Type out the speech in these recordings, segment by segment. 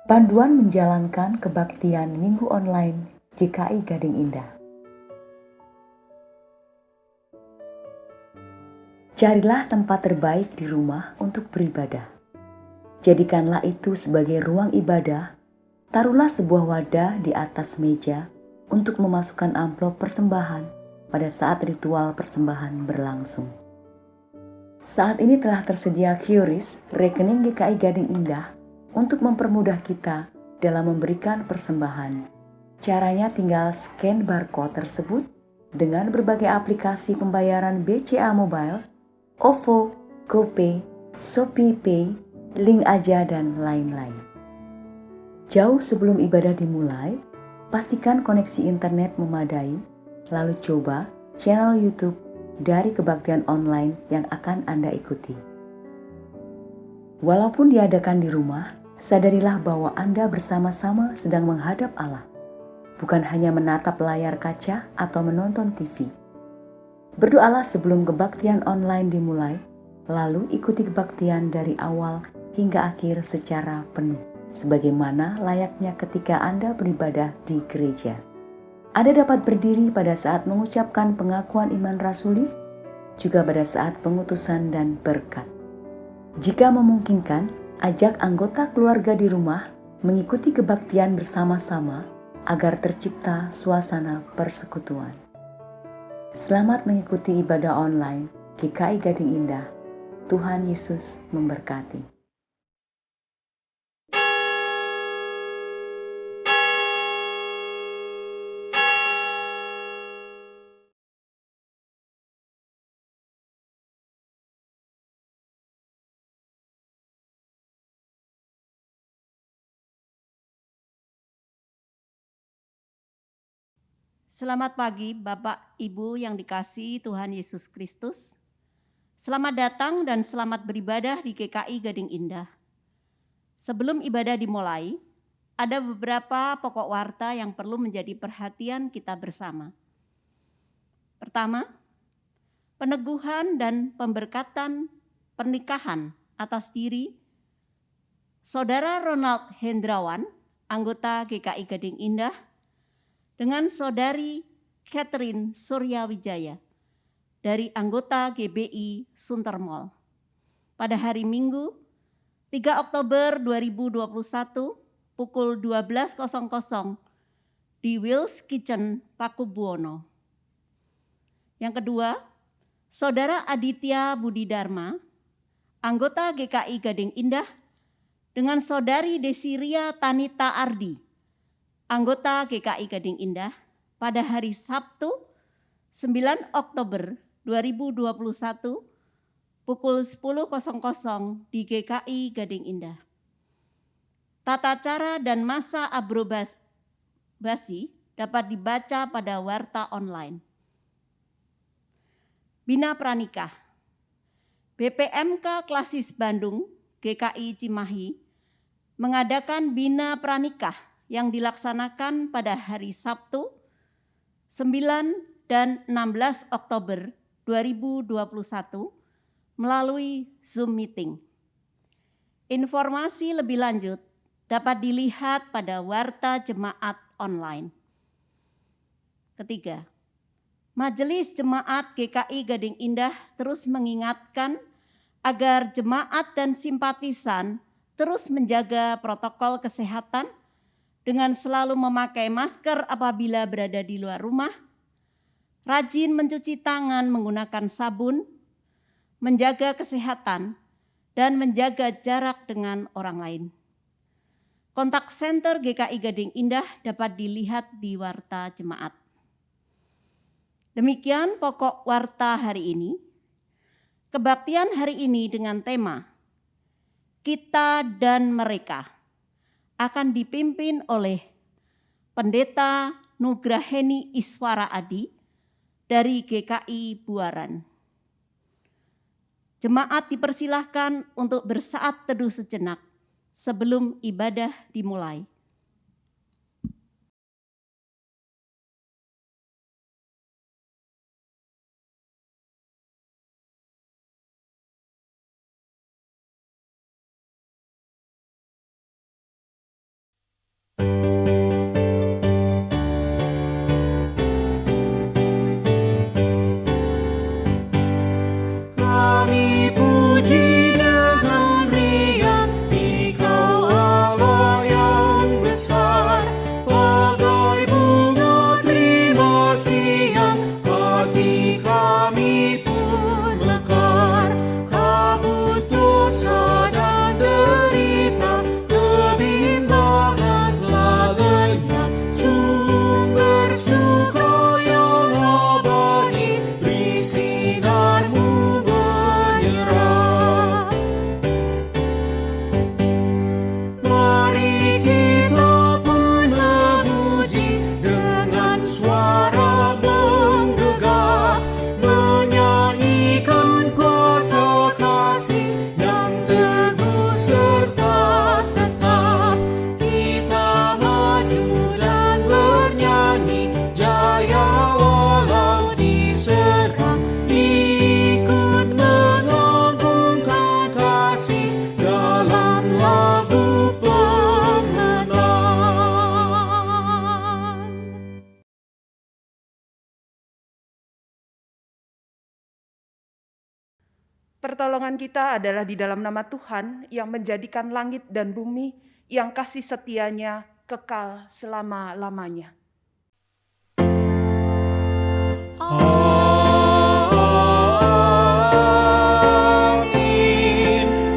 Panduan menjalankan kebaktian Minggu Online GKI Gading Indah. Carilah tempat terbaik di rumah untuk beribadah. Jadikanlah itu sebagai ruang ibadah. Taruhlah sebuah wadah di atas meja untuk memasukkan amplop persembahan pada saat ritual persembahan berlangsung. Saat ini telah tersedia QRIS, rekening GKI Gading Indah, untuk mempermudah kita dalam memberikan persembahan. Caranya tinggal scan barcode tersebut dengan berbagai aplikasi pembayaran BCA Mobile, OVO, GoPay, ShopeePay, Link Aja, dan lain-lain. Jauh sebelum ibadah dimulai, pastikan koneksi internet memadai, lalu coba channel YouTube dari kebaktian online yang akan Anda ikuti. Walaupun diadakan di rumah, sadarilah bahwa Anda bersama-sama sedang menghadap Allah, bukan hanya menatap layar kaca atau menonton TV. Berdoalah sebelum kebaktian online dimulai, lalu ikuti kebaktian dari awal hingga akhir secara penuh, sebagaimana layaknya ketika Anda beribadah di gereja. Anda dapat berdiri pada saat mengucapkan pengakuan iman rasuli, juga pada saat pengutusan dan berkat. Jika memungkinkan, ajak anggota keluarga di rumah mengikuti kebaktian bersama-sama agar tercipta suasana persekutuan. Selamat mengikuti ibadah online GKI Gading Indah. Tuhan Yesus memberkati. Selamat pagi Bapak Ibu yang dikasihi Tuhan Yesus Kristus. Selamat datang dan selamat beribadah di GKI Gading Indah. Sebelum ibadah dimulai, ada beberapa pokok warta yang perlu menjadi perhatian kita bersama. Pertama, peneguhan dan pemberkatan pernikahan atas diri Saudara Ronald Hendrawan, anggota GKI Gading Indah, dengan Saudari Catherine Suryawijaya dari anggota GBI Suntermol pada hari Minggu 3 Oktober 2021 pukul 12.00 di Will's Kitchen, Pakubuwono. Yang kedua, Saudara Aditya Budi Dharma, anggota GKI Gading Indah, dengan Saudari Desiria Tanita Ardi, anggota GKI Gading Indah, pada hari Sabtu 9 Oktober 2021 pukul 10.00 di GKI Gading Indah. Tata cara dan masa aprobasi dapat dibaca pada warta online. Bina Pranikah BPMK Klasis Bandung GKI Cimahi mengadakan Bina Pranikah yang dilaksanakan pada hari Sabtu 9 dan 16 Oktober 2021 melalui Zoom meeting. Informasi lebih lanjut dapat dilihat pada warta jemaat online. Ketiga, Majelis Jemaat GKI Gading Indah terus mengingatkan agar jemaat dan simpatisan terus menjaga protokol kesehatan dengan selalu memakai masker apabila berada di luar rumah, rajin mencuci tangan menggunakan sabun, menjaga kesehatan, dan menjaga jarak dengan orang lain. Kontak senter GKI Gading Indah dapat dilihat di warta jemaat. Demikian pokok warta hari ini. Kebaktian hari ini dengan tema Kita dan Mereka akan dipimpin oleh Pendeta Nugraheni Iswara Adi dari GKI Buaran. Jemaat dipersilahkan untuk bersaat teduh sejenak sebelum ibadah dimulai. Pertolongan kita adalah di dalam nama Tuhan yang menjadikan langit dan bumi, yang kasih setianya kekal selama-lamanya. Amin,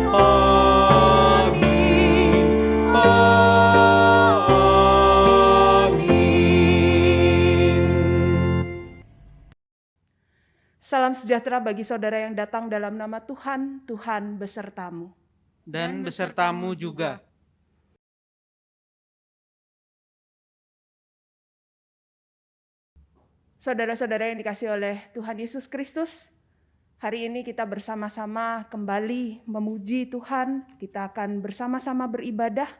amin, amin. Salam sejahtera bagi saudara yang datang dalam nama Tuhan, Tuhan besertamu. Dan besertamu juga. Saudara-saudara yang dikasihi oleh Tuhan Yesus Kristus, hari ini kita bersama-sama kembali memuji Tuhan, kita akan bersama-sama beribadah,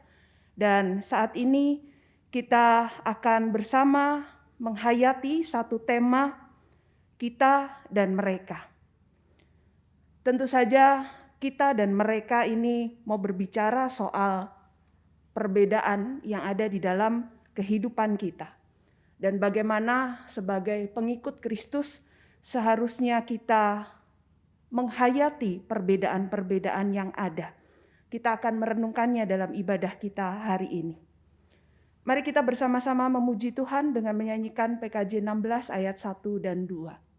dan saat ini kita akan bersama menghayati satu tema, kita dan mereka. Tentu saja kita dan mereka ini mau berbicara soal perbedaan yang ada di dalam kehidupan kita. Dan bagaimana sebagai pengikut Kristus seharusnya kita menghayati perbedaan-perbedaan yang ada. Kita akan merenungkannya dalam ibadah kita hari ini. Mari kita bersama-sama memuji Tuhan dengan menyanyikan PKJ 16 ayat 1 dan 2.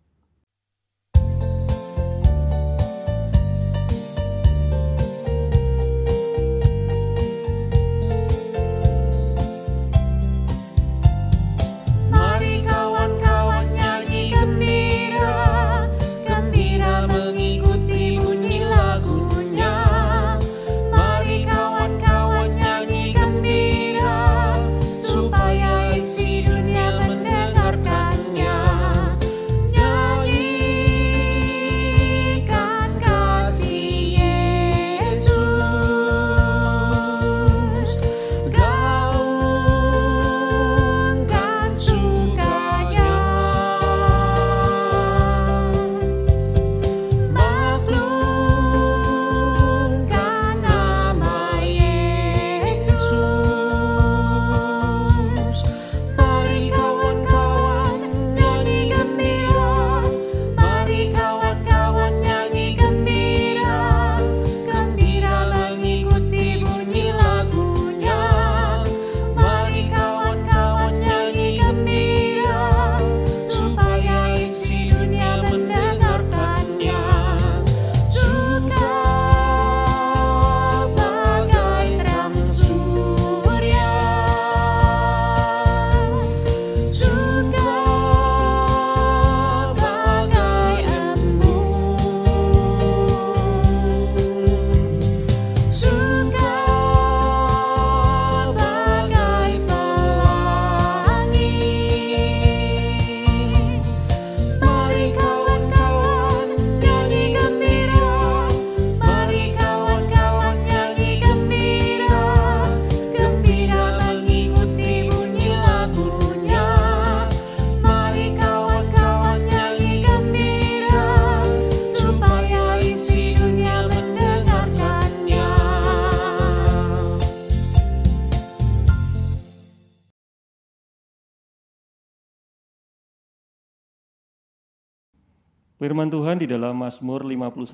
Firman Tuhan di dalam Mazmur 51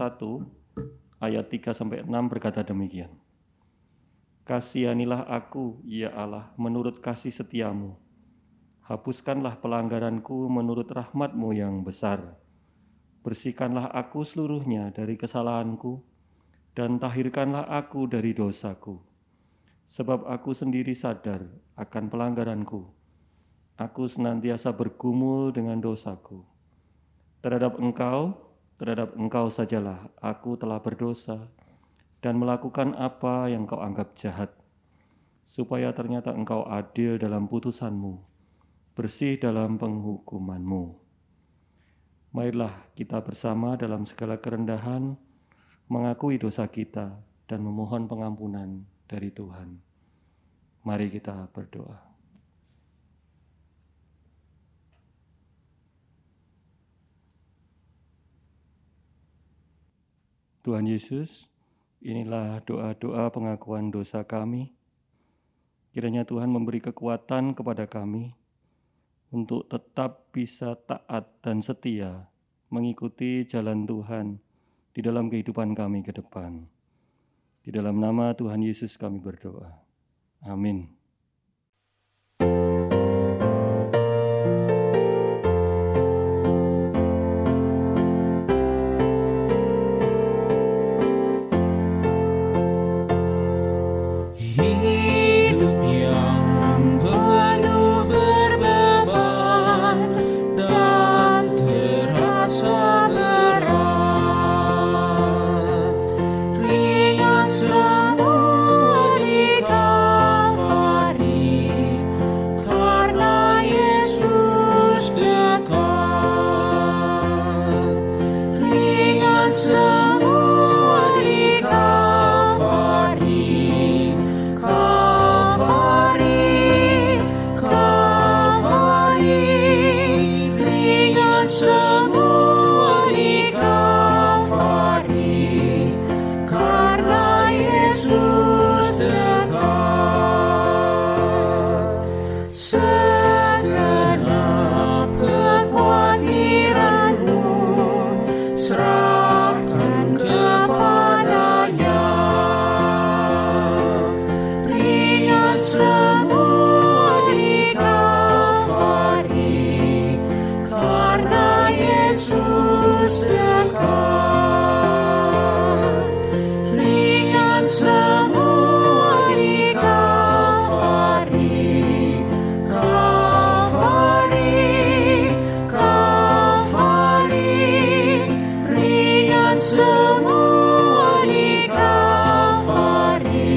ayat 3-6 berkata demikian. Kasihanilah aku, ya Allah, menurut kasih setiamu. Hapuskanlah pelanggaranku menurut rahmat-Mu yang besar. Bersihkanlah aku seluruhnya dari kesalahanku, dan tahirkanlah aku dari dosaku. Sebab aku sendiri sadar akan pelanggaranku. Aku senantiasa bergumul dengan dosaku. Terhadap engkau sajalah aku telah berdosa dan melakukan apa yang kau anggap jahat, supaya ternyata engkau adil dalam putusanmu, bersih dalam penghukumanmu. Marilah kita bersama dalam segala kerendahan mengakui dosa kita dan memohon pengampunan dari Tuhan. Mari kita berdoa. Tuhan Yesus, inilah doa-doa pengakuan dosa kami. Kiranya Tuhan memberi kekuatan kepada kami untuk tetap bisa taat dan setia mengikuti jalan Tuhan di dalam kehidupan kami ke depan. Di dalam nama Tuhan Yesus kami berdoa. Amin. Hidup yang penuh berbeban dan terasa berat, ringan semua di Kalvari, karena Yesus dekat. Ringan semua di Kalvari, ringan semua di Kalvari, karena Yesus dekat. Segenap kekhawatiranmu serahkan kepadanya. Ringan semua di Kalvari, karena Yesus dekat. Ringan semua di Kalvari, ringan semua di Kalvari,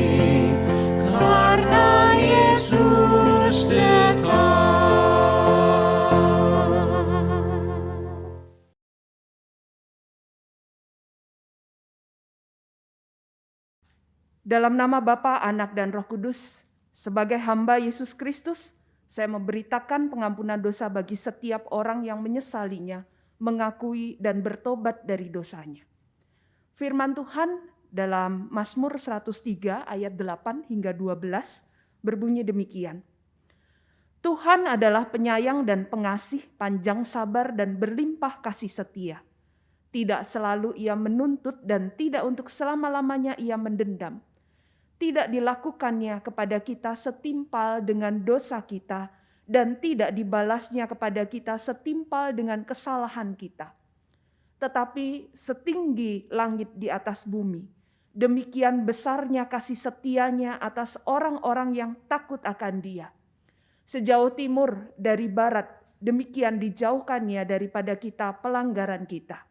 karena Yesus dekat. Dalam nama Bapa, Anak, dan Roh Kudus, sebagai hamba Yesus Kristus, saya memberitakan pengampunan dosa bagi setiap orang yang menyesalinya, mengakui dan bertobat dari dosanya. Firman Tuhan dalam Mazmur 103 ayat 8 hingga 12 berbunyi demikian. Tuhan adalah penyayang dan pengasih, panjang sabar dan berlimpah kasih setia. Tidak selalu ia menuntut dan tidak untuk selama-lamanya ia mendendam. Tidak dilakukannya kepada kita setimpal dengan dosa kita, dan tidak dibalasnya kepada kita setimpal dengan kesalahan kita. Tetapi setinggi langit di atas bumi, demikian besarnya kasih setianya atas orang-orang yang takut akan Dia. Sejauh timur dari barat, demikian dijauhkannya daripada kita pelanggaran kita.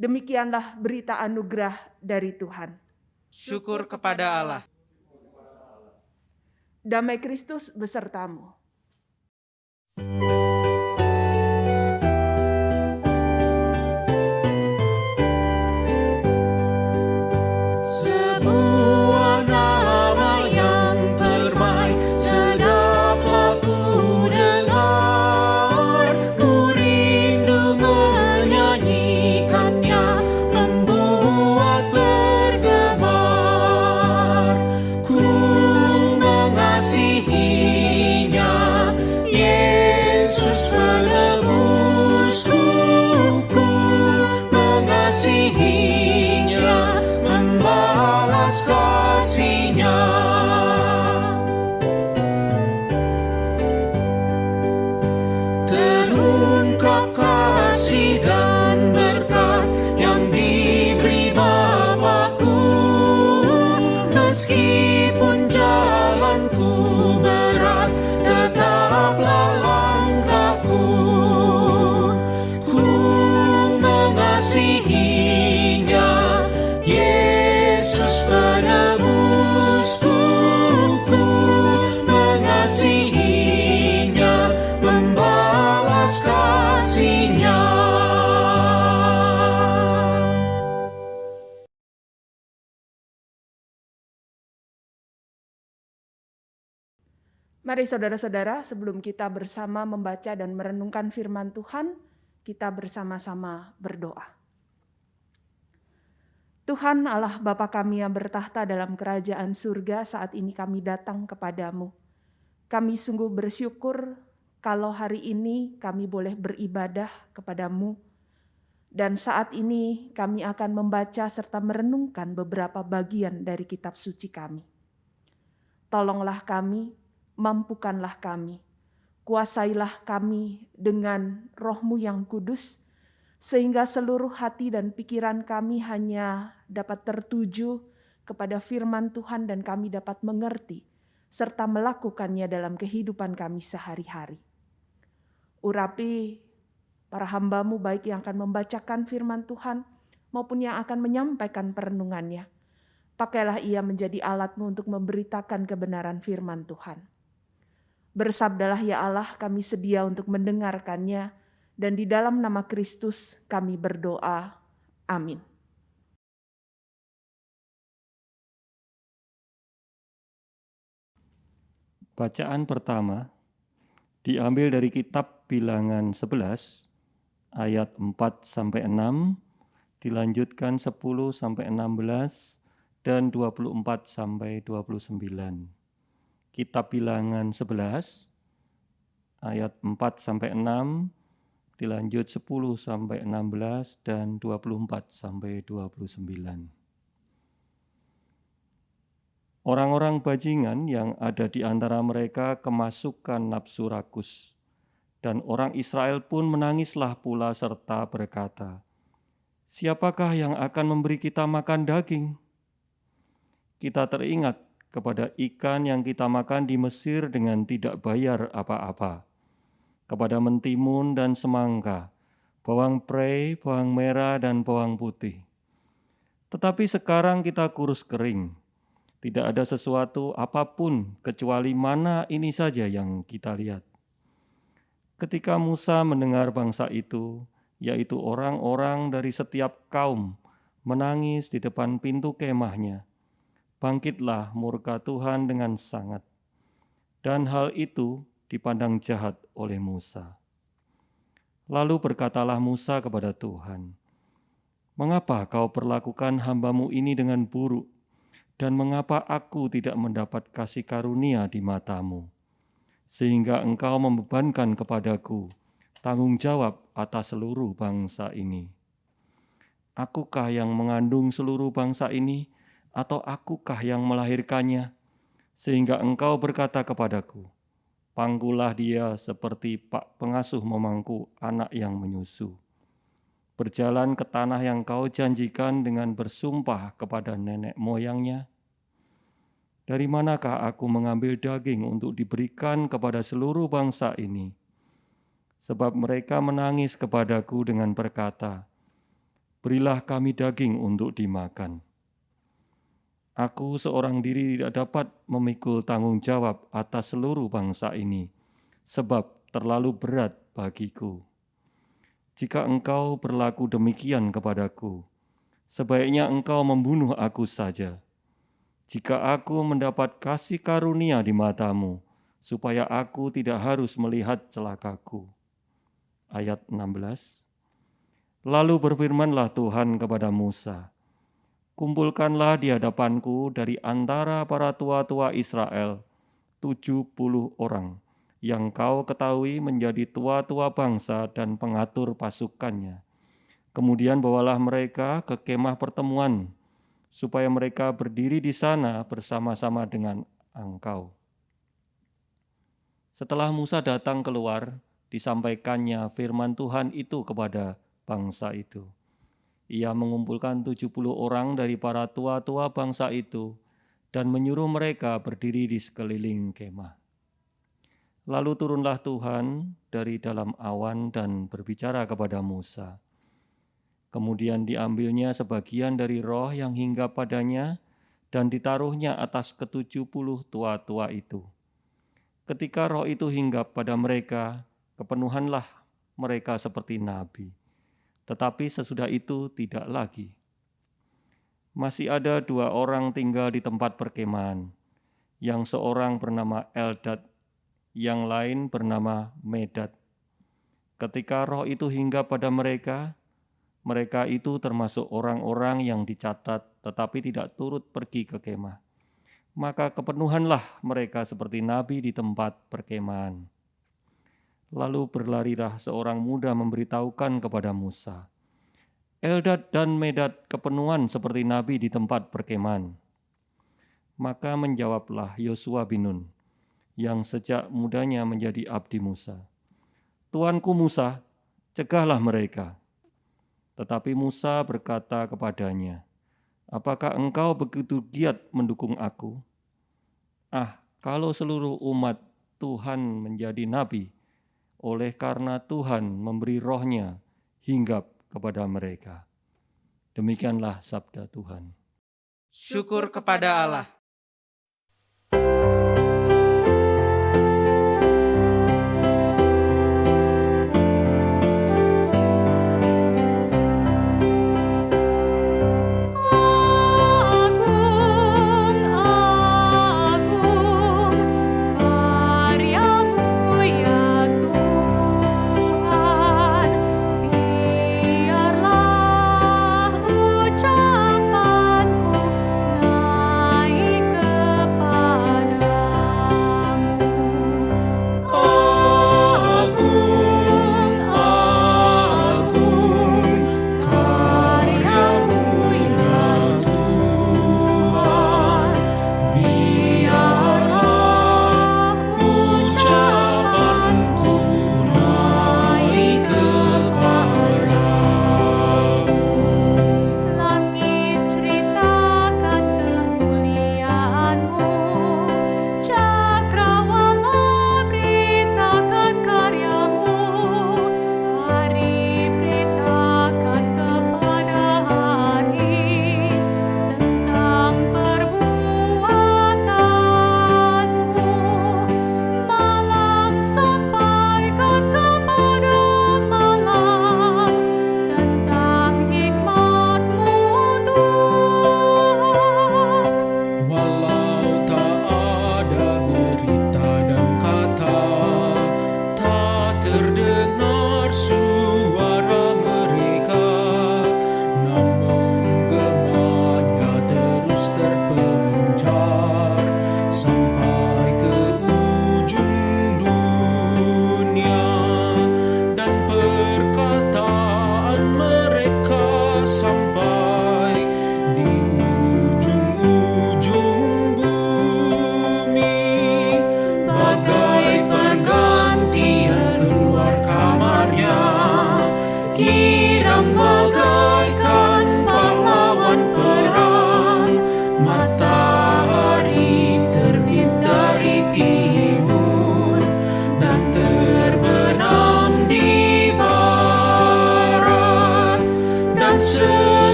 Demikianlah berita anugerah dari Tuhan. Syukur kepada Allah. Damai Kristus besertamu. Sebuah nama yang permai, sedaplah ku dengar. Ku rindu menyanyikannya, membuat bergemar. Ku mengasihinya, Yesus penebusku. Ku mengasihinya, membalas kasih-Nya. Terungkap kasih dan berkat yang diberi Bapa-Ku. Meskipun jalanku berat, tetaplah langkahku. Ku mengasihinya, Yesus penebusku. Ku mengasihinya, membalas kasih-Nya. Mari saudara-saudara, sebelum kita bersama membaca dan merenungkan firman Tuhan, kita bersama-sama berdoa. Tuhan Allah Bapa kami yang bertahta dalam kerajaan surga, saat ini kami datang kepadamu. Kami sungguh bersyukur kalau hari ini kami boleh beribadah kepadamu Dan saat ini kami akan membaca serta merenungkan beberapa bagian dari kitab suci kami. Tolonglah kami, mampukanlah kami, kuasailah kami dengan Roh-Mu yang kudus, sehingga seluruh hati dan pikiran kami hanya dapat tertuju kepada firman Tuhan dan kami dapat mengerti serta melakukannya dalam kehidupan kami sehari-hari. Urapi para hamba-Mu baik yang akan membacakan firman Tuhan maupun yang akan menyampaikan perenungannya. Pakailah ia menjadi alat-Mu untuk memberitakan kebenaran firman Tuhan. Bersabdalah ya Allah, kami sedia untuk mendengarkannya, dan di dalam nama Kristus kami berdoa. Amin. Bacaan pertama diambil dari kitab Bilangan 11 ayat 4-6, dilanjutkan 10-16 dan 24-29. Kitab Bilangan 11 ayat 4-6, dilanjut 10-16 dan 24-29. Orang-orang bajingan yang ada di antara mereka kemasukan nafsu rakus, dan orang Israel pun menangislah pula serta berkata, "Siapakah yang akan memberi kita makan daging?" Kita teringat kepada ikan yang kita makan di Mesir dengan tidak bayar apa-apa, kepada mentimun dan semangka, bawang prei, bawang merah, dan bawang putih. Tetapi sekarang kita kurus kering, tidak ada sesuatu apapun kecuali mana ini saja yang kita lihat. Ketika Musa mendengar bangsa itu, yaitu orang-orang dari setiap kaum, menangis di depan pintu kemahnya, bangkitlah murka Tuhan dengan sangat. Dan hal itu dipandang jahat oleh Musa. Lalu berkatalah Musa kepada Tuhan, "Mengapa kau perlakukan hamba-Mu ini dengan buruk? Dan mengapa aku tidak mendapat kasih karunia di mata-Mu? Sehingga Engkau membebankan kepadaku tanggung jawab atas seluruh bangsa ini. Akukah yang mengandung seluruh bangsa ini, atau akukah yang melahirkannya? Sehingga Engkau berkata kepadaku, pangkulah dia seperti pak pengasuh memangku anak yang menyusu. Berjalan ke tanah yang Kau janjikan dengan bersumpah kepada nenek moyangnya. Dari manakah aku mengambil daging untuk diberikan kepada seluruh bangsa ini? Sebab mereka menangis kepadaku dengan berkata, berilah kami daging untuk dimakan. Aku seorang diri tidak dapat memikul tanggung jawab atas seluruh bangsa ini, sebab terlalu berat bagiku. Jika Engkau berlaku demikian kepadaku, sebaiknya Engkau membunuh aku saja. Jika aku mendapat kasih karunia di mata-Mu, supaya aku tidak harus melihat celakaku." Ayat 16. Lalu berfirmanlah Tuhan kepada Musa, "Kumpulkanlah di hadapanku dari antara para tua-tua Israel 70 orang, yang kau ketahui menjadi tua-tua bangsa dan pengatur pasukannya. Kemudian bawalah mereka ke kemah pertemuan, supaya mereka berdiri di sana bersama-sama dengan engkau." Setelah Musa datang keluar, disampaikannya firman Tuhan itu kepada bangsa itu. Ia mengumpulkan 70 orang dari para tua-tua bangsa itu dan menyuruh mereka berdiri di sekeliling kemah. Lalu turunlah Tuhan dari dalam awan dan berbicara kepada Musa. Kemudian diambilnya sebagian dari roh yang hinggap padanya dan ditaruhnya atas ke-70 tua-tua itu. Ketika roh itu hinggap pada mereka, kepenuhanlah mereka seperti nabi. Tetapi sesudah itu tidak lagi. Masih ada 2 orang tinggal di tempat perkemahan, yang seorang bernama Eldad, yang lain bernama Medad. Ketika roh itu hinggap pada mereka, mereka itu termasuk orang-orang yang dicatat tetapi tidak turut pergi ke kemah. Maka kepenuhanlah mereka seperti nabi di tempat perkemahan. Lalu berlarilah seorang muda memberitahukan kepada Musa, Eldad dan Medad kepenuhan seperti nabi di tempat perkemahan. Maka menjawablah Yosua bin Nun, yang sejak mudanya menjadi abdi Musa. Tuanku Musa, cegahlah mereka. Tetapi Musa berkata kepadanya, apakah engkau begitu giat mendukung aku? Kalau seluruh umat Tuhan menjadi nabi, oleh karena Tuhan memberi rohnya hinggap kepada mereka. Demikianlah sabda Tuhan. Syukur kepada Allah.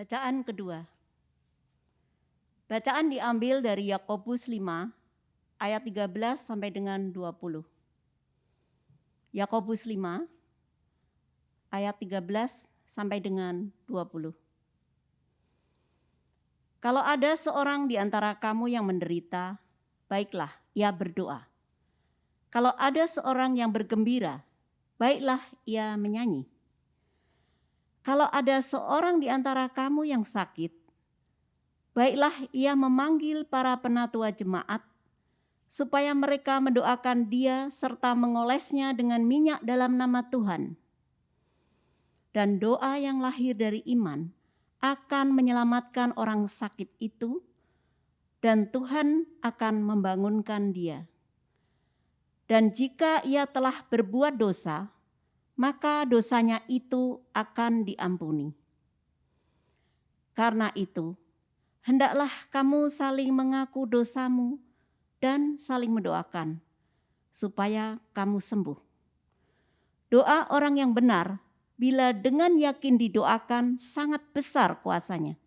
Bacaan kedua. Bacaan diambil dari Yakobus 5 ayat 13 sampai dengan 20. Yakobus 5 ayat 13 sampai dengan 20. Kalau ada seorang di antara kamu yang menderita, baiklah ia berdoa. Kalau ada seorang yang bergembira, baiklah ia menyanyi. Kalau ada seorang di antara kamu yang sakit, baiklah ia memanggil para penatua jemaat, supaya mereka mendoakan dia serta mengolesnya dengan minyak dalam nama Tuhan. Dan doa yang lahir dari iman akan menyelamatkan orang sakit itu, dan Tuhan akan membangunkan dia. Dan jika ia telah berbuat dosa, maka dosanya itu akan diampuni. Karena itu, hendaklah kamu saling mengaku dosamu dan saling mendoakan, supaya kamu sembuh. Doa orang yang benar, bila dengan yakin didoakan, sangat besar kuasanya.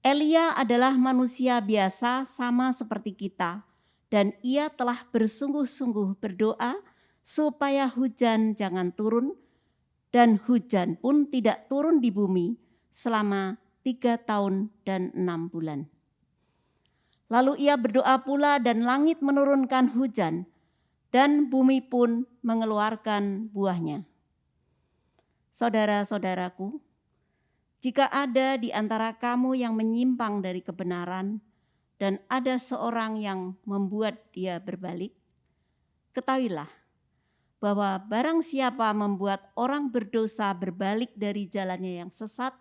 Elia adalah manusia biasa sama seperti kita, dan ia telah bersungguh-sungguh berdoa supaya hujan jangan turun, dan hujan pun tidak turun di bumi selama 3 tahun dan 6 bulan. Lalu ia berdoa pula dan langit menurunkan hujan, dan bumi pun mengeluarkan buahnya. Saudara-saudaraku, jika ada di antara kamu yang menyimpang dari kebenaran dan ada seorang yang membuat dia berbalik, ketahuilah bahwa barang siapa membuat orang berdosa berbalik dari jalannya yang sesat,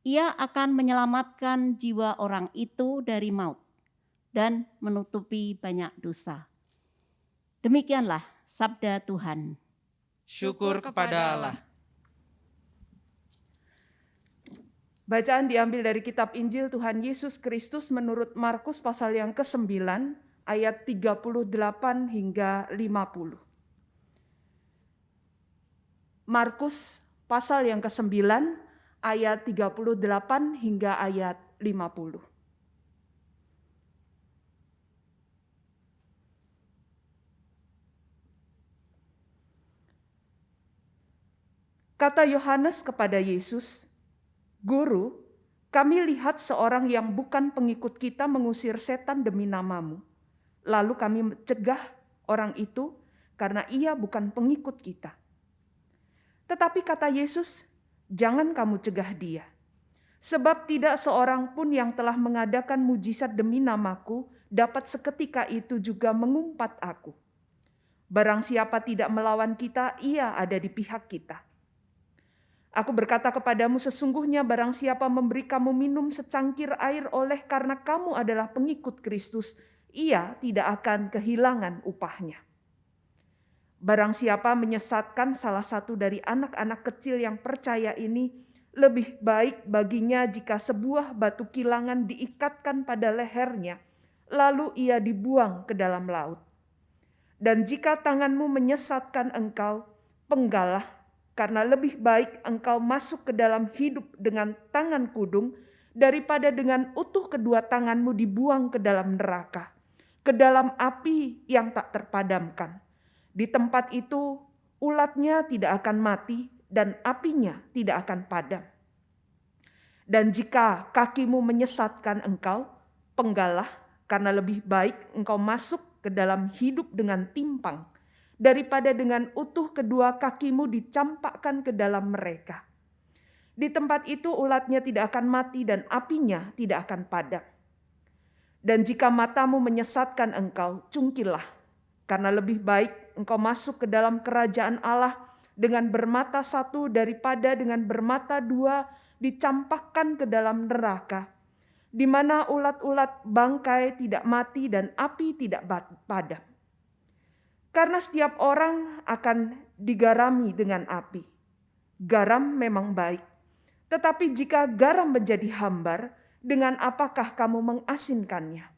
ia akan menyelamatkan jiwa orang itu dari maut dan menutupi banyak dosa. Demikianlah sabda Tuhan. Syukur kepada Allah. Bacaan diambil dari kitab Injil Tuhan Yesus Kristus menurut Markus pasal yang ke-9 ayat 38 hingga 50. Markus pasal yang ke-9 ayat 38 hingga ayat 50. Kata Yohanes kepada Yesus, "Guru, kami lihat seorang yang bukan pengikut kita mengusir setan demi namamu. Lalu kami cegah orang itu karena ia bukan pengikut kita." Tetapi kata Yesus, "Jangan kamu cegah dia. Sebab tidak seorang pun yang telah mengadakan mujizat demi namaku dapat seketika itu juga mengumpat aku. Barang siapa tidak melawan kita, ia ada di pihak kita. Aku berkata kepadamu, sesungguhnya barang siapa memberi kamu minum secangkir air oleh karena kamu adalah pengikut Kristus, ia tidak akan kehilangan upahnya. Barang siapa menyesatkan salah satu dari anak-anak kecil yang percaya ini, lebih baik baginya jika sebuah batu kilangan diikatkan pada lehernya, lalu ia dibuang ke dalam laut. Dan jika tanganmu menyesatkan engkau, penggalah, karena lebih baik engkau masuk ke dalam hidup dengan tangan kudung daripada dengan utuh kedua tanganmu dibuang ke dalam neraka, ke dalam api yang tak terpadamkan. Di tempat itu ulatnya tidak akan mati dan apinya tidak akan padam. Dan jika kakimu menyesatkan engkau, penggalah, karena lebih baik engkau masuk ke dalam hidup dengan timpang daripada dengan utuh kedua kakimu dicampakkan ke dalam mereka. Di tempat itu ulatnya tidak akan mati dan apinya tidak akan padam. Dan jika matamu menyesatkan engkau, cungkilah, karena lebih baik engkau masuk ke dalam kerajaan Allah dengan bermata satu daripada dengan bermata dua dicampakkan ke dalam neraka, di mana ulat-ulat bangkai tidak mati dan api tidak padam. Karena setiap orang akan digarami dengan api. Garam memang baik, tetapi jika garam menjadi hambar, dengan apakah kamu mengasinkannya?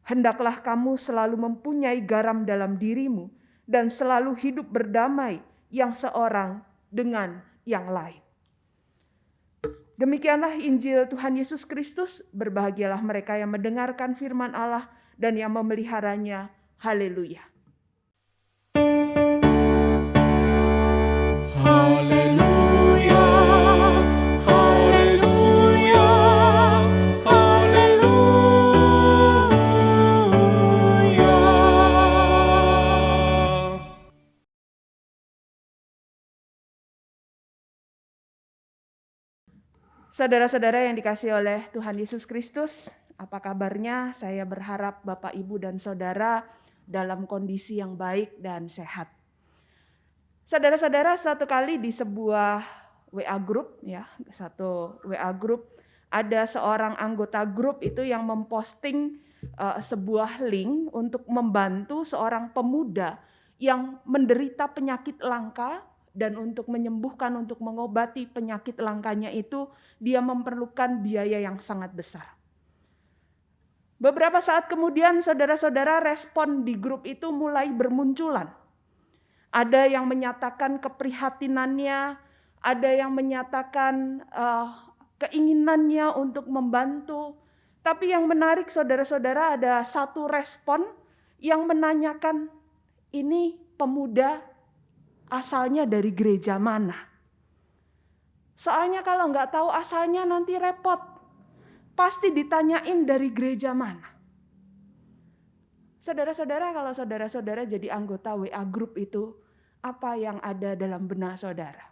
Hendaklah kamu selalu mempunyai garam dalam dirimu dan selalu hidup berdamai yang seorang dengan yang lain. Demikianlah Injil Tuhan Yesus Kristus. Berbahagialah mereka yang mendengarkan firman Allah dan yang memeliharanya. Haleluya. Haleluya, haleluya, haleluya. Saudara-saudara yang dikasihi oleh Tuhan Yesus Kristus, apa kabarnya? Saya berharap Bapak, Ibu, dan Saudara dalam kondisi yang baik dan sehat. Saudara-saudara, satu kali di sebuah WA group, satu WA group, ada seorang anggota grup itu yang memposting sebuah link untuk membantu seorang pemuda yang menderita penyakit langka, dan untuk menyembuhkan, untuk mengobati penyakit langkanya itu, dia memerlukan biaya yang sangat besar. Beberapa saat kemudian, saudara-saudara, respon di grup itu mulai bermunculan. Ada yang menyatakan keprihatinannya, ada yang menyatakan keinginannya untuk membantu. Tapi yang menarik, saudara-saudara, ada satu respon yang menanyakan, ini pemuda asalnya dari gereja mana? Soalnya kalau nggak tahu asalnya nanti repot. Pasti ditanyain dari gereja mana. Saudara-saudara, kalau saudara-saudara jadi anggota WA group itu, apa yang ada dalam benak saudara?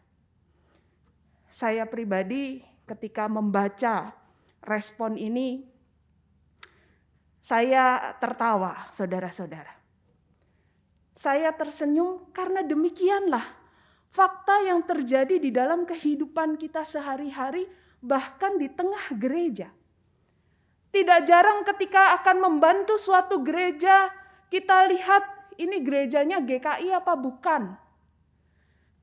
Saya pribadi ketika membaca respon ini, saya tertawa, saudara-saudara. Saya tersenyum karena demikianlah fakta yang terjadi di dalam kehidupan kita sehari-hari, bahkan di tengah gereja. Tidak jarang ketika akan membantu suatu gereja, kita lihat ini gerejanya GKI apa bukan.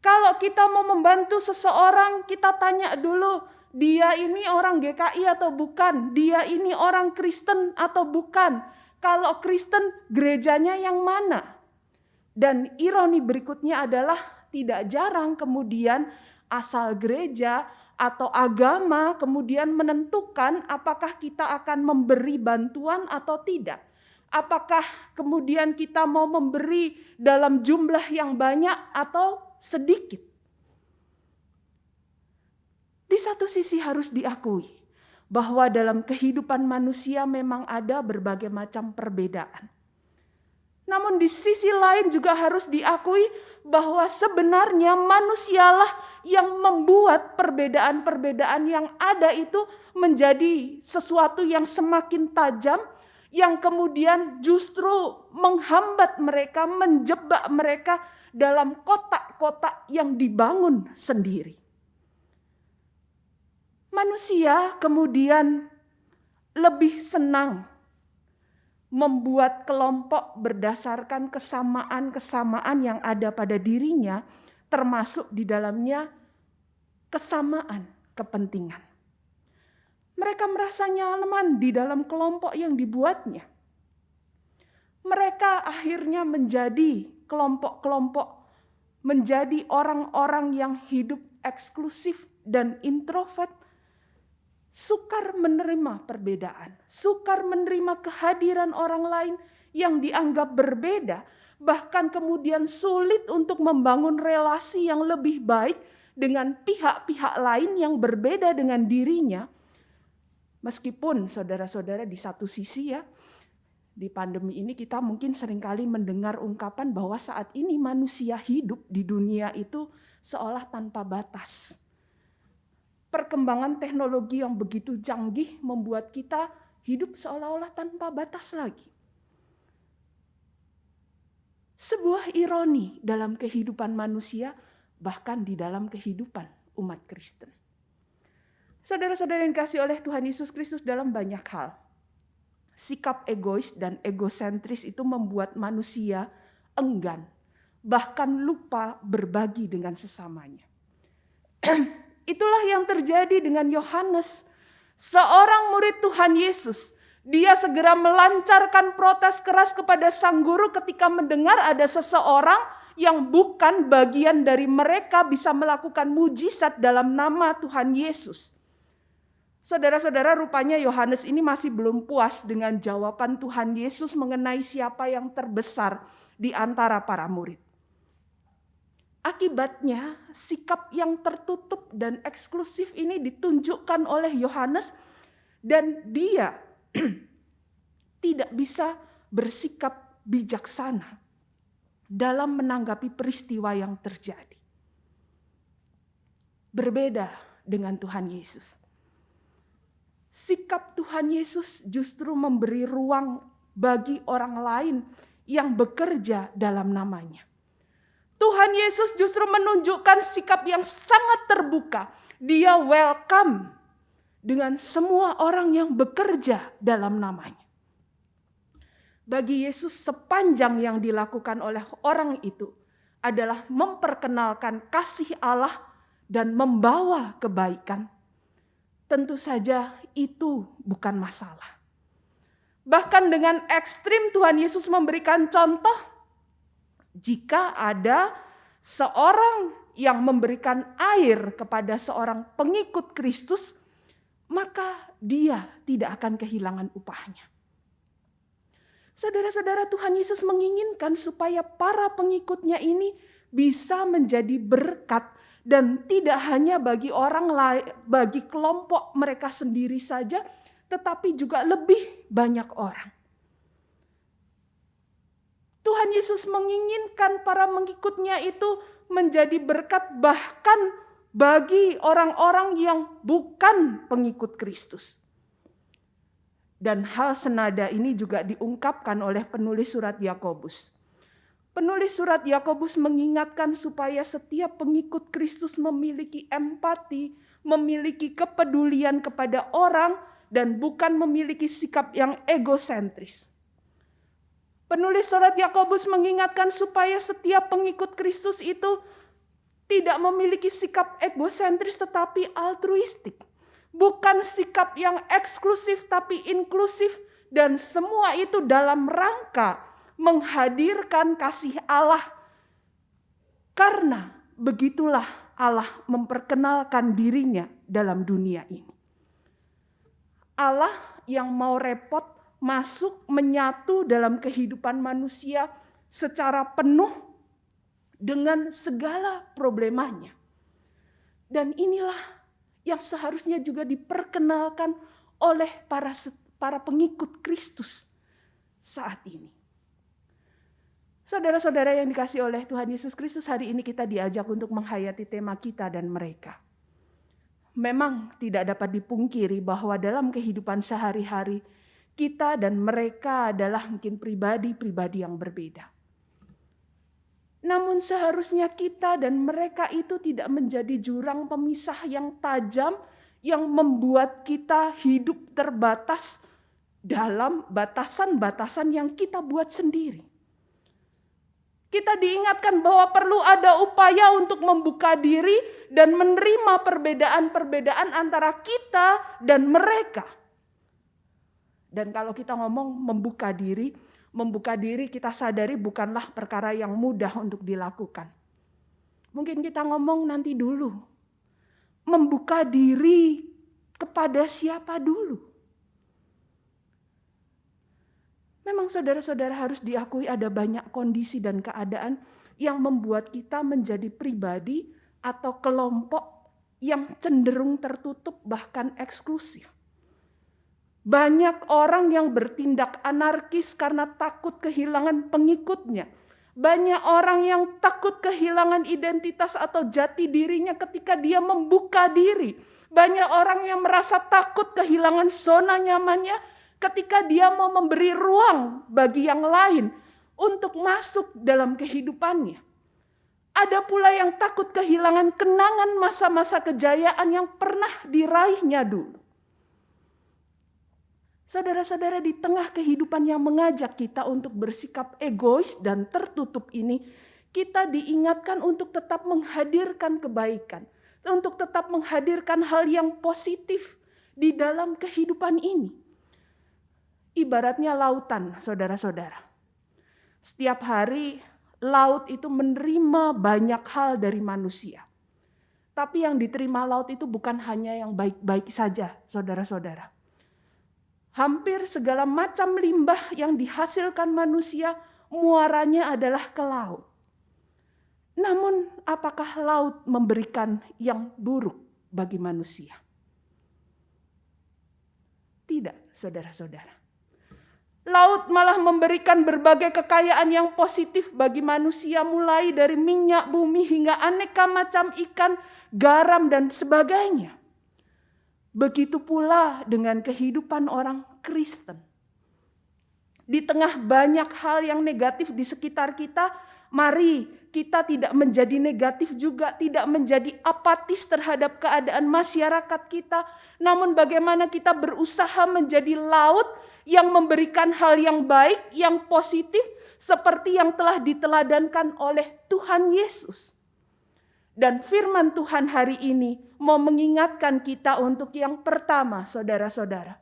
Kalau kita mau membantu seseorang, kita tanya dulu, dia ini orang GKI atau bukan? Dia ini orang Kristen atau bukan? Kalau Kristen, gerejanya yang mana? Dan ironi berikutnya adalah tidak jarang kemudian asal gereja atau agama kemudian menentukan apakah kita akan memberi bantuan atau tidak. Apakah kemudian kita mau memberi dalam jumlah yang banyak atau sedikit. Di satu sisi harus diakui bahwa dalam kehidupan manusia memang ada berbagai macam perbedaan. Namun di sisi lain juga harus diakui bahwa sebenarnya manusialah yang membuat perbedaan-perbedaan yang ada itu menjadi sesuatu yang semakin tajam, yang kemudian justru menghambat mereka, menjebak mereka dalam kotak-kotak yang dibangun sendiri. Manusia kemudian lebih senang membuat kelompok berdasarkan kesamaan-kesamaan yang ada pada dirinya, termasuk di dalamnya kesamaan kepentingan. Mereka merasa nyaman di dalam kelompok yang dibuatnya. Mereka akhirnya menjadi kelompok-kelompok, menjadi orang-orang yang hidup eksklusif dan introvert, sukar menerima perbedaan, sukar menerima kehadiran orang lain yang dianggap berbeda, bahkan kemudian sulit untuk membangun relasi yang lebih baik dengan pihak-pihak lain yang berbeda dengan dirinya. Meskipun saudara-saudara di satu sisi di pandemi ini kita mungkin seringkali mendengar ungkapan bahwa saat ini manusia hidup di dunia itu seolah tanpa batas. Perkembangan teknologi yang begitu canggih membuat kita hidup seolah-olah tanpa batas lagi. Sebuah ironi dalam kehidupan manusia, bahkan di dalam kehidupan umat Kristen. Saudara-saudara yang dikasihi oleh Tuhan Yesus Kristus, dalam banyak hal, sikap egois dan egosentris itu membuat manusia enggan, bahkan lupa berbagi dengan sesamanya. Itulah yang terjadi dengan Yohanes, seorang murid Tuhan Yesus. Dia segera melancarkan protes keras kepada sang guru ketika mendengar ada seseorang yang bukan bagian dari mereka bisa melakukan mujizat dalam nama Tuhan Yesus. Saudara-saudara, rupanya Yohanes ini masih belum puas dengan jawaban Tuhan Yesus mengenai siapa yang terbesar di antara para murid. Akibatnya, sikap yang tertutup dan eksklusif ini ditunjukkan oleh Yohanes dan dia tidak bisa bersikap bijaksana dalam menanggapi peristiwa yang terjadi. Berbeda dengan Tuhan Yesus. Sikap Tuhan Yesus justru memberi ruang bagi orang lain yang bekerja dalam namanya. Tuhan Yesus justru menunjukkan sikap yang sangat terbuka. Dia welcome dengan semua orang yang bekerja dalam namanya. Bagi Yesus, sepanjang yang dilakukan oleh orang itu adalah memperkenalkan kasih Allah dan membawa kebaikan. Tentu saja itu bukan masalah. Bahkan dengan ekstrim Tuhan Yesus memberikan contoh, jika ada seorang yang memberikan air kepada seorang pengikut Kristus, maka dia tidak akan kehilangan upahnya. Saudara-saudara, Tuhan Yesus menginginkan supaya para pengikutnya ini bisa menjadi berkat dan tidak hanya bagi orang lain, bagi kelompok mereka sendiri saja, tetapi juga lebih banyak orang. Tuhan Yesus menginginkan para pengikutnya itu menjadi berkat bahkan bagi orang-orang yang bukan pengikut Kristus. Dan hal senada ini juga diungkapkan oleh penulis surat Yakobus. Penulis surat Yakobus mengingatkan supaya setiap pengikut Kristus memiliki empati, memiliki kepedulian kepada orang, dan bukan memiliki sikap yang egosentris. Penulis surat Yakobus mengingatkan supaya setiap pengikut Kristus itu tidak memiliki sikap egosentris tetapi altruistik. Bukan sikap yang eksklusif tapi inklusif, dan semua itu dalam rangka menghadirkan kasih Allah. Karena begitulah Allah memperkenalkan dirinya dalam dunia ini. Allah yang mau repot masuk menyatu dalam kehidupan manusia secara penuh dengan segala problemanya. Dan inilah yang seharusnya juga diperkenalkan oleh para pengikut Kristus saat ini. Saudara-saudara yang dikasihi oleh Tuhan Yesus Kristus, hari ini kita diajak untuk menghayati tema kita dan mereka. Memang tidak dapat dipungkiri bahwa dalam kehidupan sehari-hari kita dan mereka adalah mungkin pribadi-pribadi yang berbeda. Namun seharusnya kita dan mereka itu tidak menjadi jurang pemisah yang tajam yang membuat kita hidup terbatas dalam batasan-batasan yang kita buat sendiri. Kita diingatkan bahwa perlu ada upaya untuk membuka diri dan menerima perbedaan-perbedaan antara kita dan mereka. Dan kalau kita ngomong membuka diri kita sadari bukanlah perkara yang mudah untuk dilakukan. Mungkin kita ngomong nanti dulu. Membuka diri kepada siapa dulu? Memang saudara-saudara harus diakui ada banyak kondisi dan keadaan yang membuat kita menjadi pribadi atau kelompok yang cenderung tertutup bahkan eksklusif. Banyak orang yang bertindak anarkis karena takut kehilangan pengikutnya. Banyak orang yang takut kehilangan identitas atau jati dirinya ketika dia membuka diri. Banyak orang yang merasa takut kehilangan zona nyamannya ketika dia mau memberi ruang bagi yang lain untuk masuk dalam kehidupannya. Ada pula yang takut kehilangan kenangan masa-masa kejayaan yang pernah diraihnya dulu. Saudara-saudara, di tengah kehidupan yang mengajak kita untuk bersikap egois dan tertutup ini, kita diingatkan untuk tetap menghadirkan kebaikan, untuk tetap menghadirkan hal yang positif di dalam kehidupan ini. Ibaratnya lautan, saudara-saudara. Setiap hari laut itu menerima banyak hal dari manusia. Tapi yang diterima laut itu bukan hanya yang baik-baik saja, saudara-saudara. Hampir segala macam limbah yang dihasilkan manusia, muaranya adalah ke laut. Namun apakah laut memberikan yang buruk bagi manusia? Tidak, saudara-saudara. Laut malah memberikan berbagai kekayaan yang positif bagi manusia, mulai dari minyak bumi hingga aneka macam ikan, garam, dan sebagainya. Begitu pula dengan kehidupan orang Kristen. Di tengah banyak hal yang negatif di sekitar kita, mari kita tidak menjadi negatif juga, tidak menjadi apatis terhadap keadaan masyarakat kita. Namun bagaimana kita berusaha menjadi laut yang memberikan hal yang baik, yang positif, seperti yang telah diteladankan oleh Tuhan Yesus. Dan firman Tuhan hari ini mau mengingatkan kita untuk yang pertama, saudara-saudara.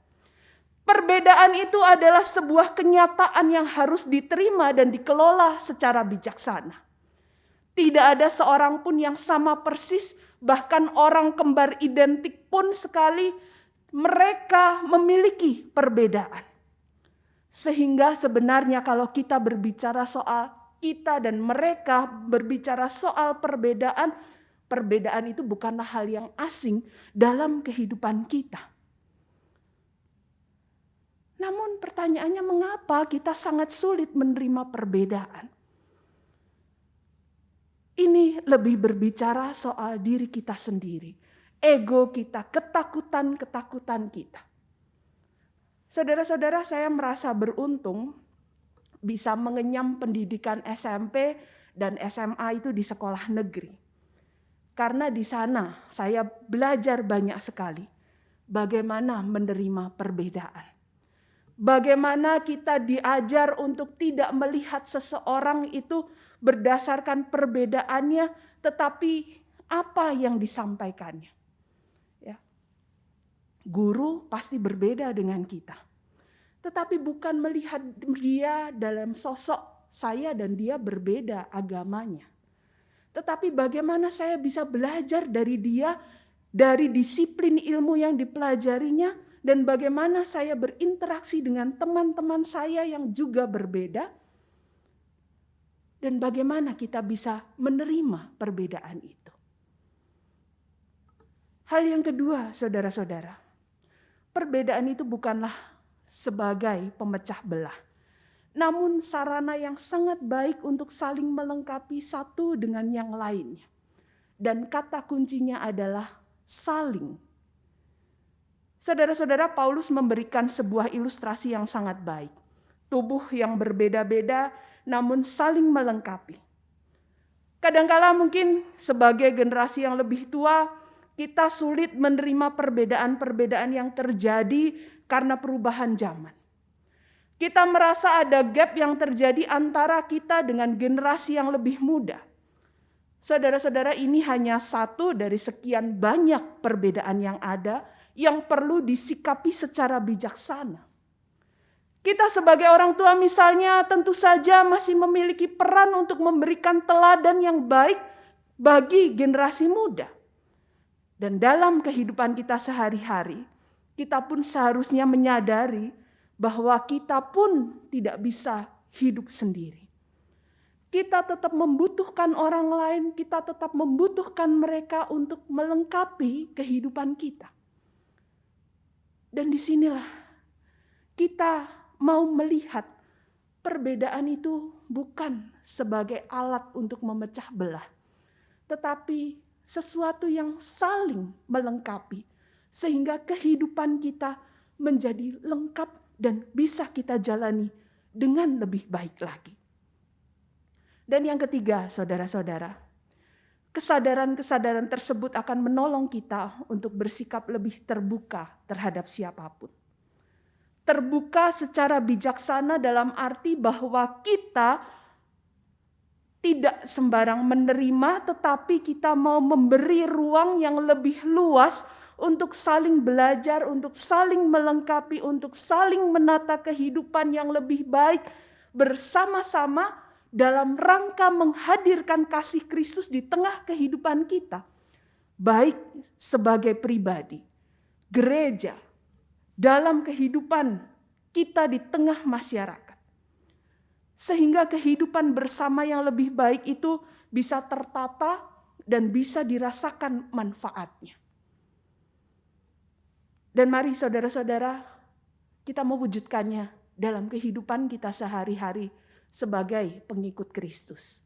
Perbedaan itu adalah sebuah kenyataan yang harus diterima dan dikelola secara bijaksana. Tidak ada seorang pun yang sama persis, bahkan orang kembar identik pun sekali mereka memiliki perbedaan. Sehingga sebenarnya kalau kita berbicara soal kita dan mereka berbicara soal perbedaan, perbedaan itu bukanlah hal yang asing dalam kehidupan kita. Namun pertanyaannya, mengapa kita sangat sulit menerima perbedaan? Ini lebih berbicara soal diri kita sendiri, ego kita, ketakutan-ketakutan kita. Saudara-saudara, saya merasa beruntung bisa mengenyam pendidikan SMP dan SMA itu di sekolah negeri. Karena di sana saya belajar banyak sekali bagaimana menerima perbedaan. Bagaimana kita diajar untuk tidak melihat seseorang itu berdasarkan perbedaannya, tetapi apa yang disampaikannya. Ya. Guru pasti berbeda dengan kita. Tetapi bukan melihat dia dalam sosok saya dan dia berbeda agamanya. Tetapi bagaimana saya bisa belajar dari dia, dari disiplin ilmu yang dipelajarinya, dan bagaimana saya berinteraksi dengan teman-teman saya yang juga berbeda, dan bagaimana kita bisa menerima perbedaan itu. Hal yang kedua, saudara-saudara, perbedaan itu bukanlah sebagai pemecah belah, namun sarana yang sangat baik untuk saling melengkapi satu dengan yang lainnya. Dan kata kuncinya adalah saling. Saudara-saudara, Paulus memberikan sebuah ilustrasi yang sangat baik. Tubuh yang berbeda-beda namun saling melengkapi. Kadangkala mungkin sebagai generasi yang lebih tua, kita sulit menerima perbedaan-perbedaan yang terjadi karena perubahan zaman. Kita merasa ada gap yang terjadi antara kita dengan generasi yang lebih muda. Saudara-saudara, ini hanya satu dari sekian banyak perbedaan yang ada yang perlu disikapi secara bijaksana. Kita sebagai orang tua misalnya tentu saja masih memiliki peran untuk memberikan teladan yang baik bagi generasi muda. Dan dalam kehidupan kita sehari-hari, kita pun seharusnya menyadari bahwa kita pun tidak bisa hidup sendiri. Kita tetap membutuhkan orang lain, kita tetap membutuhkan mereka untuk melengkapi kehidupan kita. Dan disinilah kita mau melihat perbedaan itu bukan sebagai alat untuk memecah belah, tetapi sesuatu yang saling melengkapi, sehingga kehidupan kita menjadi lengkap dan bisa kita jalani dengan lebih baik lagi. Dan yang ketiga, saudara-saudara, kesadaran-kesadaran tersebut akan menolong kita untuk bersikap lebih terbuka terhadap siapapun. Terbuka secara bijaksana dalam arti bahwa kita tidak sembarang menerima, tetapi kita mau memberi ruang yang lebih luas untuk saling belajar, untuk saling melengkapi, untuk saling menata kehidupan yang lebih baik bersama-sama dalam rangka menghadirkan kasih Kristus di tengah kehidupan kita. baik sebagai pribadi, gereja, dalam kehidupan kita di tengah masyarakat. Sehingga kehidupan bersama yang lebih baik itu bisa tertata dan bisa dirasakan manfaatnya. Dan mari saudara-saudara, kita mewujudkannya dalam kehidupan kita sehari-hari sebagai pengikut Kristus.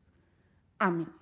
Amin.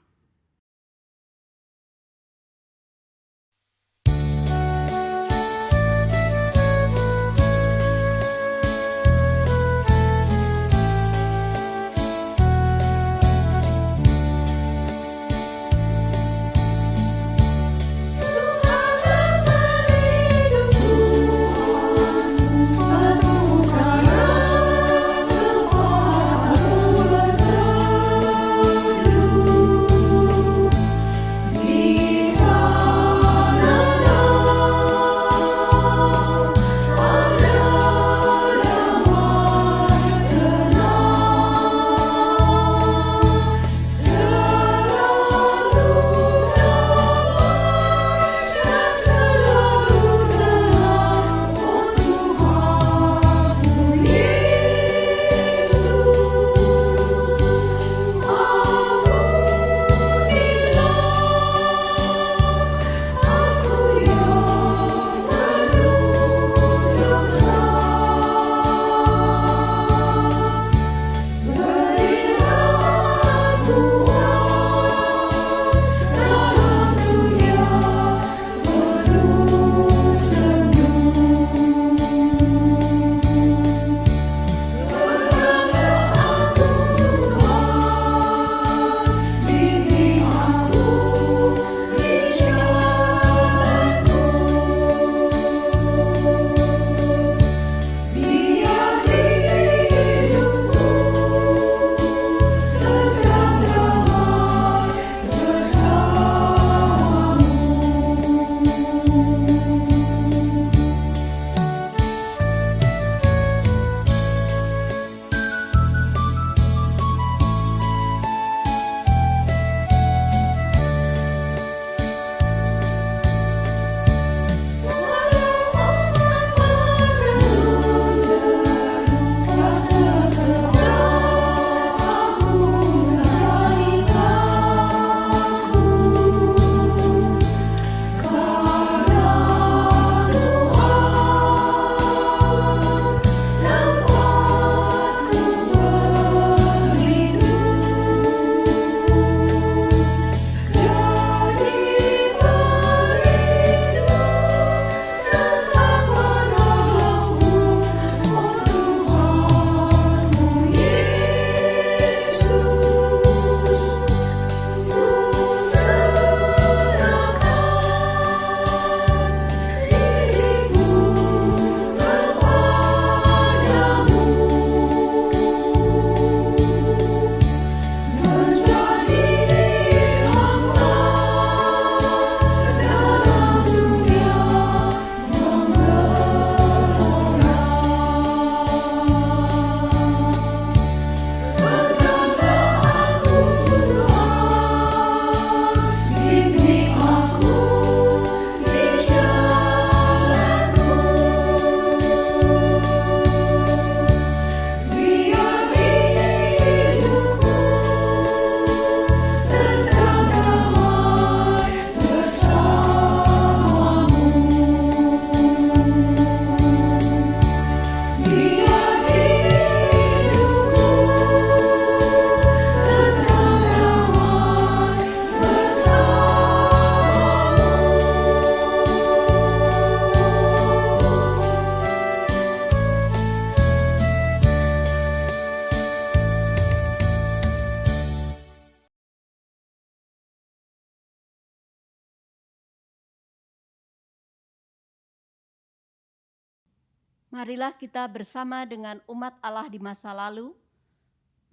Marilah kita bersama dengan umat Allah di masa lalu,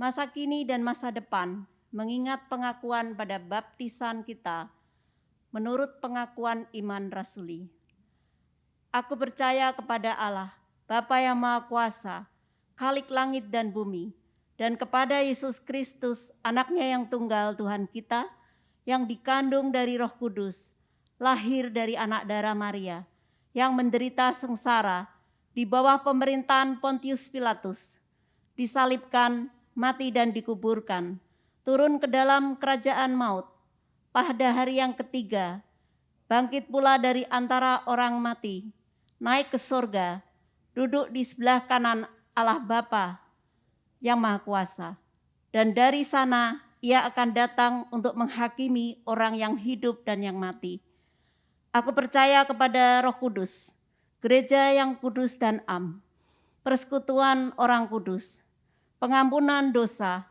masa kini dan masa depan, mengingat pengakuan pada baptisan kita menurut pengakuan iman rasuli. Aku percaya kepada Allah, Bapa yang Maha Kuasa, Khalik langit dan bumi, dan kepada Yesus Kristus, anaknya yang tunggal Tuhan kita, yang dikandung dari Roh Kudus, lahir dari anak darah Maria, yang menderita sengsara di bawah pemerintahan Pontius Pilatus, disalibkan, mati dan dikuburkan, turun ke dalam kerajaan maut, pada hari yang ketiga, bangkit pula dari antara orang mati, naik ke surga, duduk di sebelah kanan Allah Bapa yang Maha Kuasa. Dan dari sana ia akan datang untuk menghakimi orang yang hidup dan yang mati. Aku percaya kepada Roh Kudus, gereja yang kudus dan am, persekutuan orang kudus, pengampunan dosa,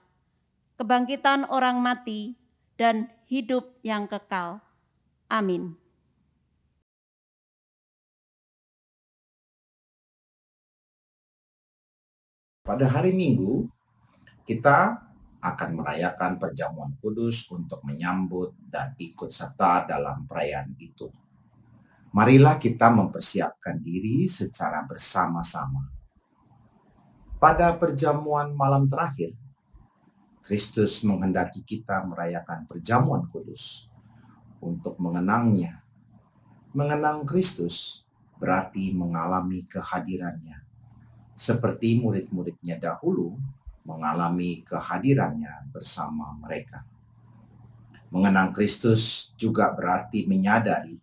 kebangkitan orang mati, dan hidup yang kekal. Amin. Pada hari Minggu, kita akan merayakan perjamuan kudus untuk menyambut dan ikut serta dalam perayaan itu. Marilah kita mempersiapkan diri secara bersama-sama. Pada perjamuan malam terakhir, Kristus menghendaki kita merayakan perjamuan kudus untuk mengenangnya. Mengenang Kristus berarti mengalami kehadirannya, seperti murid-muridnya dahulu mengalami kehadirannya bersama mereka. Mengenang Kristus juga berarti menyadari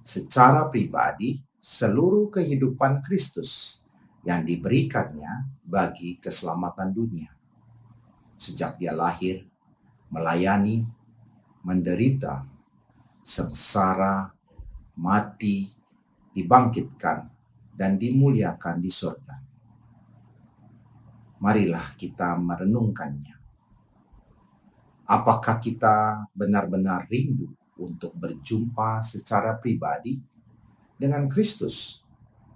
secara pribadi seluruh kehidupan Kristus yang diberikannya bagi keselamatan dunia. Sejak dia lahir, melayani, menderita, sengsara, mati, dibangkitkan, dan dimuliakan di surga. Marilah kita merenungkannya. Apakah kita benar-benar rindu untuk berjumpa secara pribadi dengan Kristus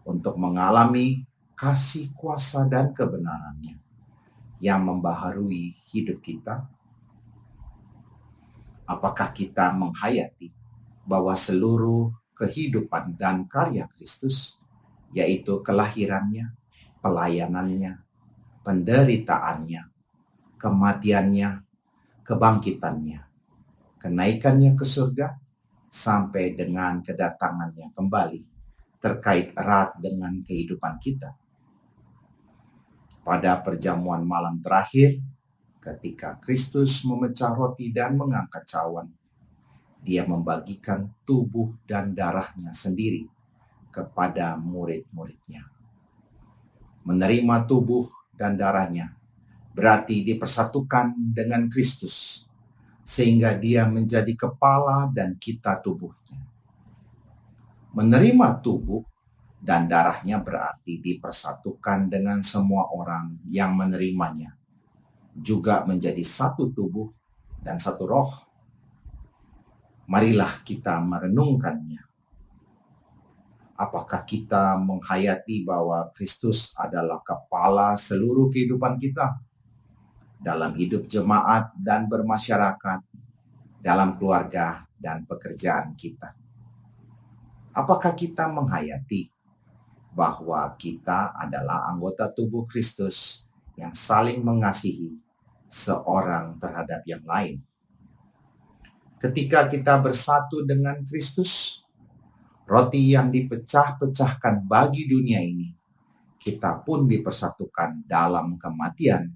untuk mengalami kasih kuasa dan kebenarannya yang membaharui hidup kita? Apakah kita menghayati bahwa seluruh kehidupan dan karya Kristus, yaitu kelahirannya, pelayanannya, penderitaannya, kematiannya, kebangkitannya, kenaikannya ke surga, sampai dengan kedatangannya kembali, terkait erat dengan kehidupan kita. Pada perjamuan malam terakhir, ketika Kristus memecah roti dan mengangkat cawan, dia membagikan tubuh dan darahnya sendiri kepada murid-muridnya. Menerima tubuh dan darahnya berarti dipersatukan dengan Kristus, sehingga dia menjadi kepala dan kita tubuhnya. Menerima tubuh dan darahnya berarti dipersatukan dengan semua orang yang menerimanya, juga menjadi satu tubuh dan satu roh. Marilah kita merenungkannya. Apakah kita menghayati bahwa Kristus adalah kepala seluruh kehidupan kita? Dalam hidup jemaat dan bermasyarakat, dalam keluarga dan pekerjaan kita. Apakah kita menghayati bahwa kita adalah anggota tubuh Kristus yang saling mengasihi seorang terhadap yang lain? Ketika kita bersatu dengan Kristus, roti yang dipecah-pecahkan bagi dunia ini, kita pun dipersatukan dalam kematian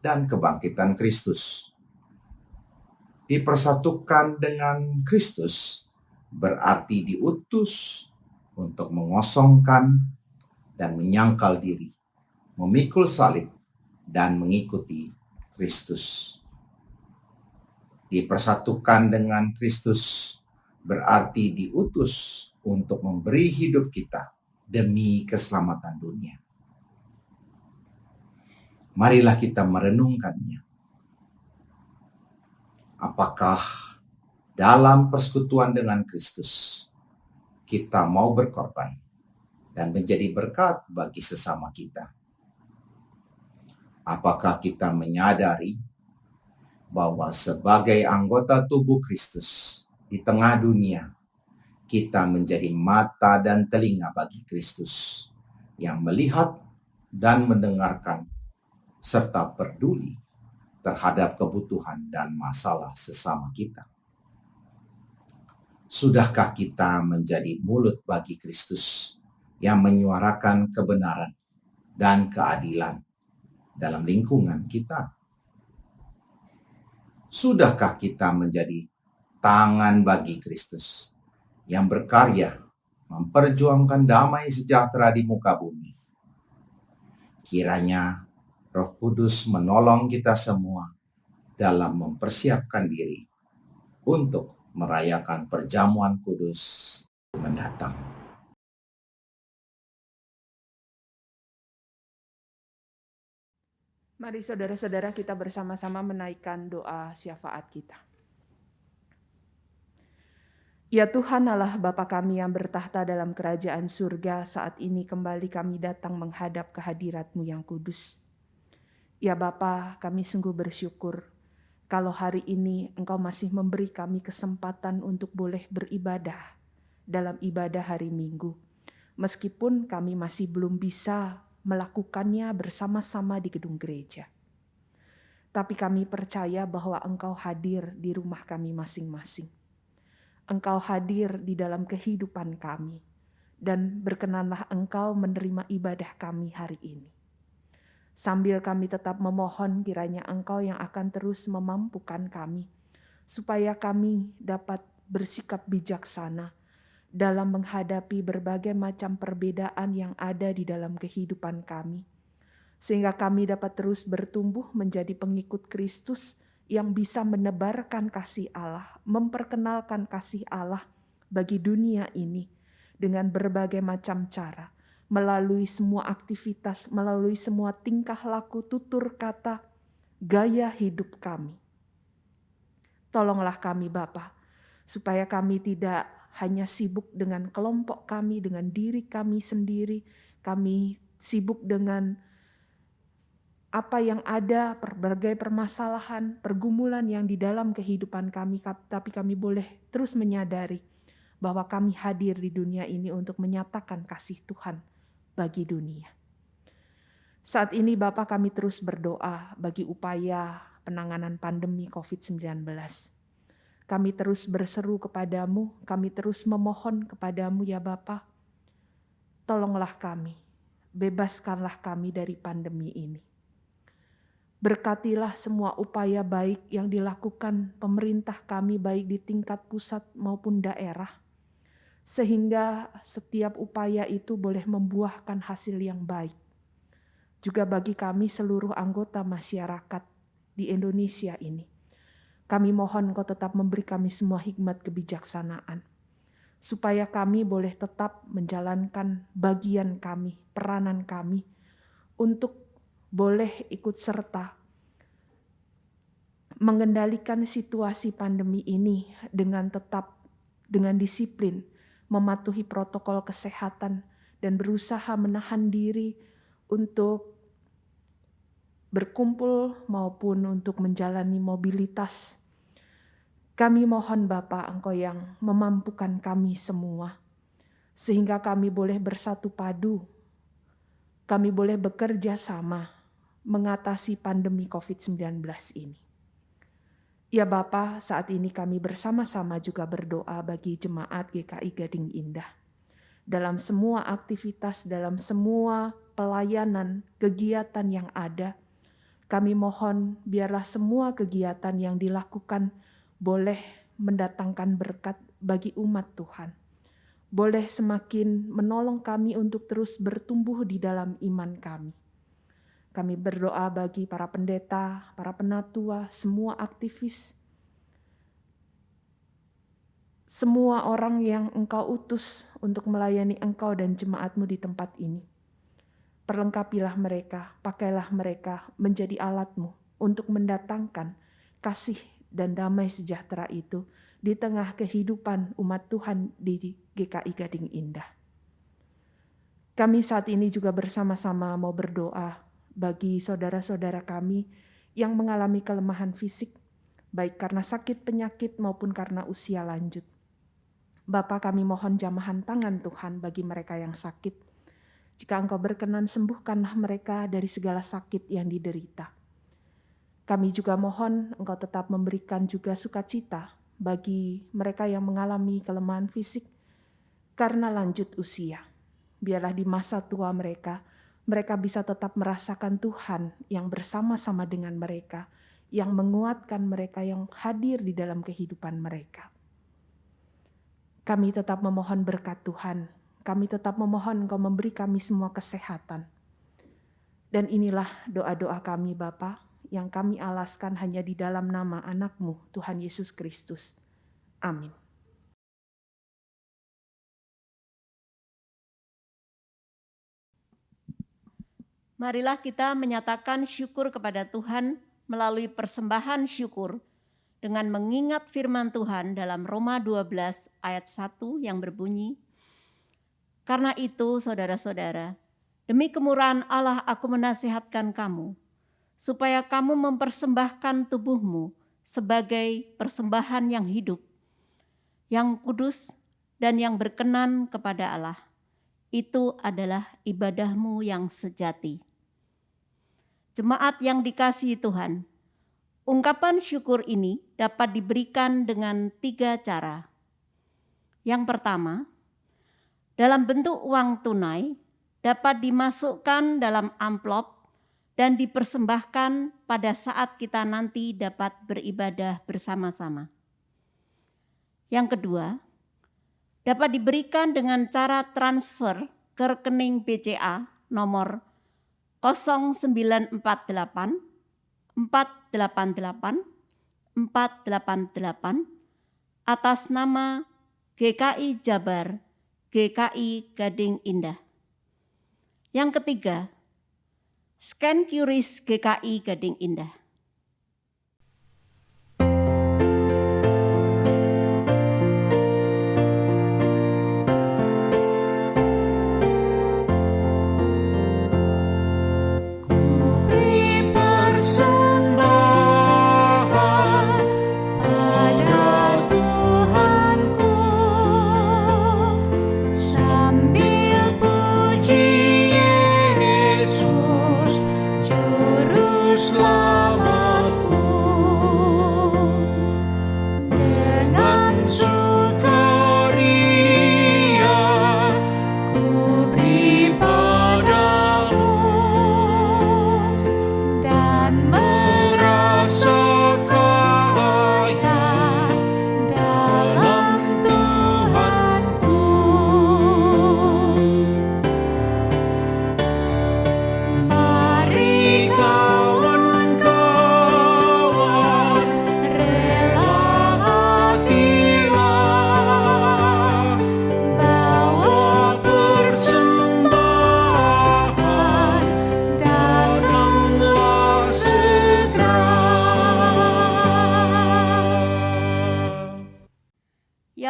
dan kebangkitan Kristus. Dipersatukan dengan Kristus berarti diutus untuk mengosongkan dan menyangkal diri, memikul salib, dan mengikuti Kristus. Dipersatukan dengan Kristus berarti diutus untuk memberi hidup kita demi keselamatan dunia. Marilah kita merenungkannya. Apakah dalam persekutuan dengan Kristus kita mau berkorban dan menjadi berkat bagi sesama kita? Apakah kita menyadari bahwa sebagai anggota tubuh Kristus di tengah dunia, kita menjadi mata dan telinga bagi Kristus yang melihat dan mendengarkan serta peduli terhadap kebutuhan dan masalah sesama kita? Sudahkah kita menjadi mulut bagi Kristus yang menyuarakan kebenaran dan keadilan dalam lingkungan kita? Sudahkah kita menjadi tangan bagi Kristus yang berkarya memperjuangkan damai sejahtera di muka bumi? Kiranya Roh Kudus menolong kita semua dalam mempersiapkan diri untuk merayakan perjamuan kudus mendatang. Mari saudara-saudara kita bersama-sama menaikkan doa syafaat kita. Ya Tuhan Allah Bapa kami yang bertahta dalam kerajaan surga, saat ini kembali kami datang menghadap kehadirat-Mu yang kudus. Ya Bapa, kami sungguh bersyukur kalau hari ini Engkau masih memberi kami kesempatan untuk boleh beribadah dalam ibadah hari Minggu. Meskipun kami masih belum bisa melakukannya bersama-sama di gedung gereja. Tapi kami percaya bahwa Engkau hadir di rumah kami masing-masing. Engkau hadir di dalam kehidupan kami, dan berkenanlah Engkau menerima ibadah kami hari ini. Sambil kami tetap memohon kiranya Engkau yang akan terus memampukan kami, supaya kami dapat bersikap bijaksana dalam menghadapi berbagai macam perbedaan yang ada di dalam kehidupan kami. Sehingga kami dapat terus bertumbuh menjadi pengikut Kristus yang bisa menebarkan kasih Allah, memperkenalkan kasih Allah bagi dunia ini dengan berbagai macam cara, melalui semua aktivitas, melalui semua tingkah laku, tutur kata, gaya hidup kami. Tolonglah kami Bapa, supaya kami tidak hanya sibuk dengan kelompok kami, dengan diri kami sendiri, kami sibuk dengan apa yang ada, berbagai permasalahan, pergumulan yang di dalam kehidupan kami, tapi kami boleh terus menyadari bahwa kami hadir di dunia ini untuk menyatakan kasih Tuhan bagi dunia. Saat ini Bapak, kami terus berdoa bagi upaya penanganan pandemi COVID-19. Kami terus berseru kepadamu, kami terus memohon kepadamu ya Bapak, tolonglah kami, bebaskanlah kami dari pandemi ini. Berkatilah semua upaya baik yang dilakukan pemerintah kami baik di tingkat pusat maupun daerah, sehingga setiap upaya itu boleh membuahkan hasil yang baik. Juga bagi kami seluruh anggota masyarakat di Indonesia ini, kami mohon Kau tetap memberi kami semua hikmat kebijaksanaan, supaya kami boleh tetap menjalankan bagian kami, peranan kami, untuk boleh ikut serta mengendalikan situasi pandemi ini dengan disiplin, mematuhi protokol kesehatan, dan berusaha menahan diri untuk berkumpul maupun untuk menjalani mobilitas. Kami mohon Bapa, Engkau yang memampukan kami semua, sehingga kami boleh bersatu padu, kami boleh bekerja sama mengatasi pandemi COVID-19 ini. Ya Bapa, saat ini kami bersama-sama juga berdoa bagi jemaat GKI Gading Indah. Dalam semua aktivitas, dalam semua pelayanan, kegiatan yang ada, kami mohon biarlah semua kegiatan yang dilakukan boleh mendatangkan berkat bagi umat Tuhan. Boleh semakin menolong kami untuk terus bertumbuh di dalam iman kami. Kami berdoa bagi para pendeta, para penatua, semua aktivis, semua orang yang Engkau utus untuk melayani Engkau dan jemaat-Mu di tempat ini. Perlengkapilah mereka, pakailah mereka menjadi alat-Mu untuk mendatangkan kasih dan damai sejahtera itu di tengah kehidupan umat Tuhan di GKI Gading Indah. Kami saat ini juga bersama-sama mau berdoa bagi saudara-saudara kami yang mengalami kelemahan fisik, baik karena sakit penyakit maupun karena usia lanjut. Bapa, kami mohon jamahan tangan Tuhan bagi mereka yang sakit. Jika Engkau berkenan, sembuhkanlah mereka dari segala sakit yang diderita. Kami juga mohon Engkau tetap memberikan juga sukacita bagi mereka yang mengalami kelemahan fisik karena lanjut usia. Biarlah di masa tua mereka bisa tetap merasakan Tuhan yang bersama-sama dengan mereka, yang menguatkan mereka, yang hadir di dalam kehidupan mereka. Kami tetap memohon berkat Tuhan. Kami tetap memohon Engkau memberi kami semua kesehatan. Dan inilah doa-doa kami Bapa, yang kami alaskan hanya di dalam nama anak-Mu, Tuhan Yesus Kristus. Amin. Marilah kita menyatakan syukur kepada Tuhan melalui persembahan syukur dengan mengingat firman Tuhan dalam Roma 12 ayat 1 yang berbunyi, "Karena itu saudara-saudara, demi kemurahan Allah aku menasihatkan kamu, supaya kamu mempersembahkan tubuhmu sebagai persembahan yang hidup, yang kudus dan yang berkenan kepada Allah. Itu adalah ibadahmu yang sejati." Jemaat yang dikasihi Tuhan, ungkapan syukur ini dapat diberikan dengan 3 cara. Yang pertama, dalam bentuk uang tunai dapat dimasukkan dalam amplop dan dipersembahkan pada saat kita nanti dapat beribadah bersama-sama. Yang kedua, dapat diberikan dengan cara transfer ke rekening BCA nomor 0948 488 488 atas nama GKI Jabar, GKI Gading Indah. Yang ketiga, scan QRIS GKI Gading Indah.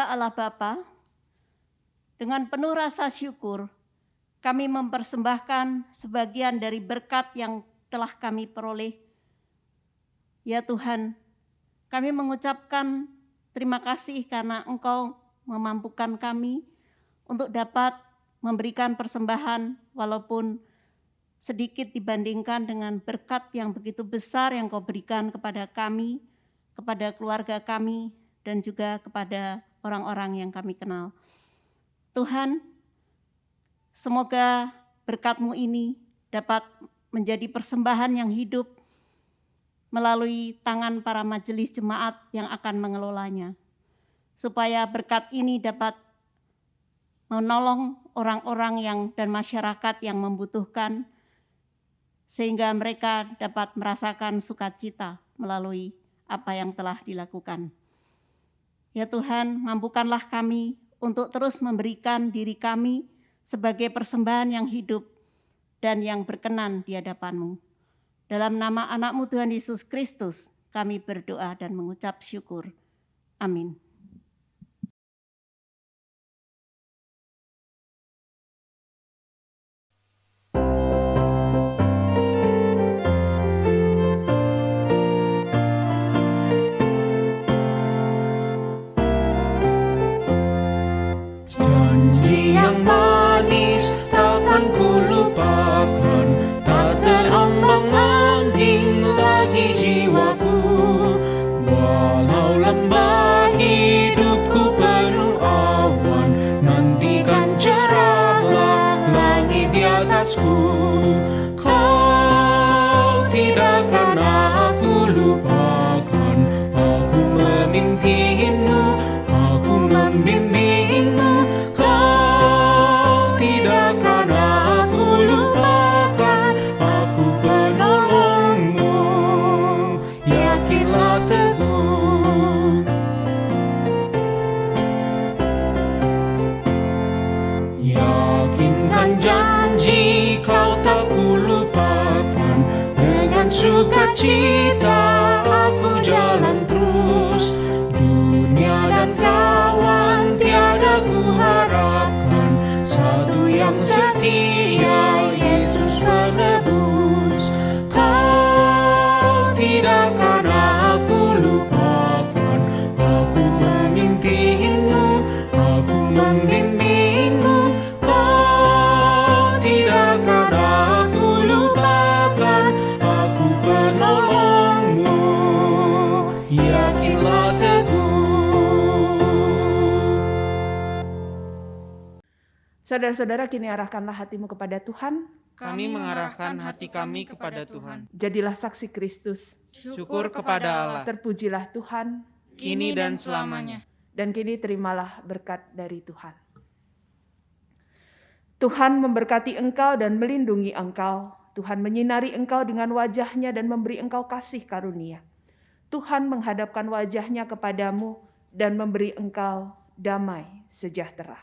Allah Bapa, dengan penuh rasa syukur kami mempersembahkan sebagian dari berkat yang telah kami peroleh. Ya Tuhan, kami mengucapkan terima kasih karena Engkau memampukan kami untuk dapat memberikan persembahan walaupun sedikit dibandingkan dengan berkat yang begitu besar yang Kau berikan kepada kami, kepada keluarga kami, dan juga kepada orang-orang yang kami kenal. Tuhan, semoga berkat-Mu ini dapat menjadi persembahan yang hidup melalui tangan para majelis jemaat yang akan mengelolanya, supaya berkat ini dapat menolong orang-orang dan masyarakat yang membutuhkan, sehingga mereka dapat merasakan sukacita melalui apa yang telah dilakukan. Ya Tuhan, mampukanlah kami untuk terus memberikan diri kami sebagai persembahan yang hidup dan yang berkenan di hadapan-Mu. Dalam nama anak-Mu Tuhan Yesus Kristus, kami berdoa dan mengucap syukur. Amin. Janji yang manis takkan kulupakan, tak terombang-ambing lagi jiwaku. Walau lembah kekasihku. Kau tidak akan aku lupakan. Aku memimpinmu, aku membimbingmu. Kau tidak akan aku lupakan. Aku penolongmu, yakinlah teguh. Yakinkan janji kau tak kulupakan. Dengan sukacita aku jalan terus. Dunia dan kawan tiada ku harapkan. Satu yang setia, Yesus penebus. Kau tidak akan aku lupakan. Aku memimpinmu, aku membimbingmu. Kau tidak akan aku lupakan. Aku penolongmu, yakinlah teguh. Saudara-saudara, kini arahkanlah hatimu kepada Tuhan. Kami mengarahkan hati kami kepada Tuhan. Jadilah saksi Kristus. Syukur kepada Allah, Terpujilah Tuhan. kini dan selamanya. Dan kini terimalah berkat dari Tuhan. Tuhan memberkati engkau dan melindungi engkau. Tuhan menyinari engkau dengan wajah-Nya dan memberi engkau kasih karunia. Tuhan menghadapkan wajah-Nya kepadamu dan memberi engkau damai sejahtera.